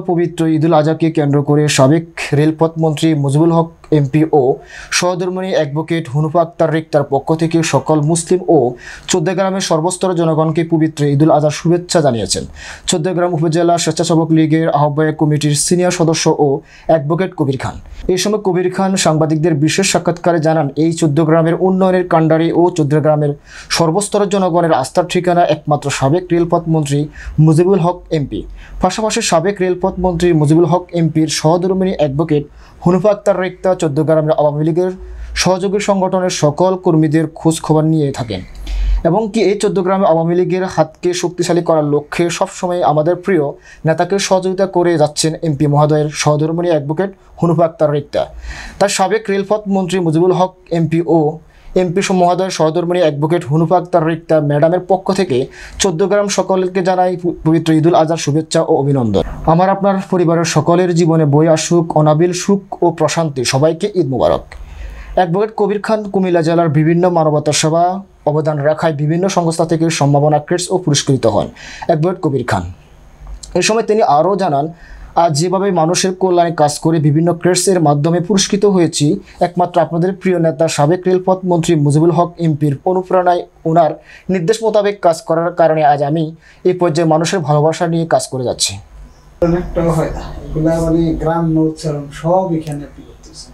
পবিত্র ঈদুল আজহাকে কেন্দ্র করে সাবেক রেলপথ মন্ত্রী মুজিবুল হক এমপি ও সহধর্মিণী অ্যাডভোকেট হুনুফা আক্তার রিক্তার পক্ষ থেকে সকল মুসলিম ও চৌদ্দগ্রামের সর্বস্তরের জনগণকে পবিত্র ঈদুল আজহার শুভেচ্ছা জানিয়েছেন চৌদ্দগ্রাম উপজেলা স্বেচ্ছাসেবক লীগের আহ্বায়ক কমিটির সিনিয়র সদস্য ও অ্যাডভোকেট কবির খান। এই সময় কবির খান সাংবাদিকদের বিশেষ সাক্ষাৎকারে জানান, এই চৌদ্দগ্রামের উন্নয়নের কাণ্ডারি ও চৌদ্দগ্রামের সর্বস্তরের জনগণের আস্থার ঠিকানা একমাত্র সাবেক রেলপথ মন্ত্রী মুজিবুল হক এমপি। পাশাপাশি সাবেক রেলপথ মন্ত্রী মুজিবুল হক এমপির সহধর্মিণী অ্যাডভোকেট হুনুফা আক্তার রিক্তা চৌদ্দগ্রামের আওয়ামী লীগের সহযোগী সংগঠনের সকল কর্মীদের খোঁজ খবর নিয়ে থাকেন এবং কি এই চৌদ্দগ্রামে আওয়ামী লীগের হাতকে শক্তিশালী করার লক্ষ্যে সবসময় আমাদের প্রিয় নেতাকে সহযোগিতা করে যাচ্ছেন এমপি মহোদয়ের সহধর্মিণী অ্যাডভোকেট হুনুফা আক্তার রিক্তা। তার সাবেক রেলপথ মন্ত্রী মুজিবুল হক এমপি ও এমপি মহোদয়ের সহধর্মিণী অ্যাডভোকেট হুনুফা আক্তার রিক্তা ম্যাডামের পক্ষ থেকে চৌদ্দগ্রাম সকলকে জানাই পবিত্র ঈদুল আজহার শুভেচ্ছা ও অভিনন্দন। আমার আপনার পরিবারের সকলের জীবনে বয়ে আসুক অনাবিল সুখ ও প্রশান্তি। সবাইকে ঈদ মুবারক। অ্যাডভোকেট কবির খান কুমিল্লা জেলার বিভিন্ন মানবতা সেবা অবদান রাখায় বিভিন্ন সংস্থা থেকে সম্ভাবনা ক্রেডস ও পুরস্কৃত হন অ্যাডভোকেট কবির খান। এই সময় তিনি আরও জানান, আজ যেভাবে মানুষের কল্যাণে কাজ করে বিভিন্ন ক্রেডসের মাধ্যমে পুরস্কৃত হয়েছি, একমাত্র আপনাদের প্রিয় নেতা সাবেক রেলপথ মন্ত্রী মুজিবুল হক এমপির অনুপ্রেরণায় ওনার নির্দেশ মোতাবেক কাজ করার কারণে আজ আমি এই পর্যায়ে মানুষের ভালোবাসা নিয়ে কাজ করে যাচ্ছি। অনেকটাও হয় না, এগুলা মানে গ্রাম উচ্চারণ সব এখানে আপনি করতেছেন।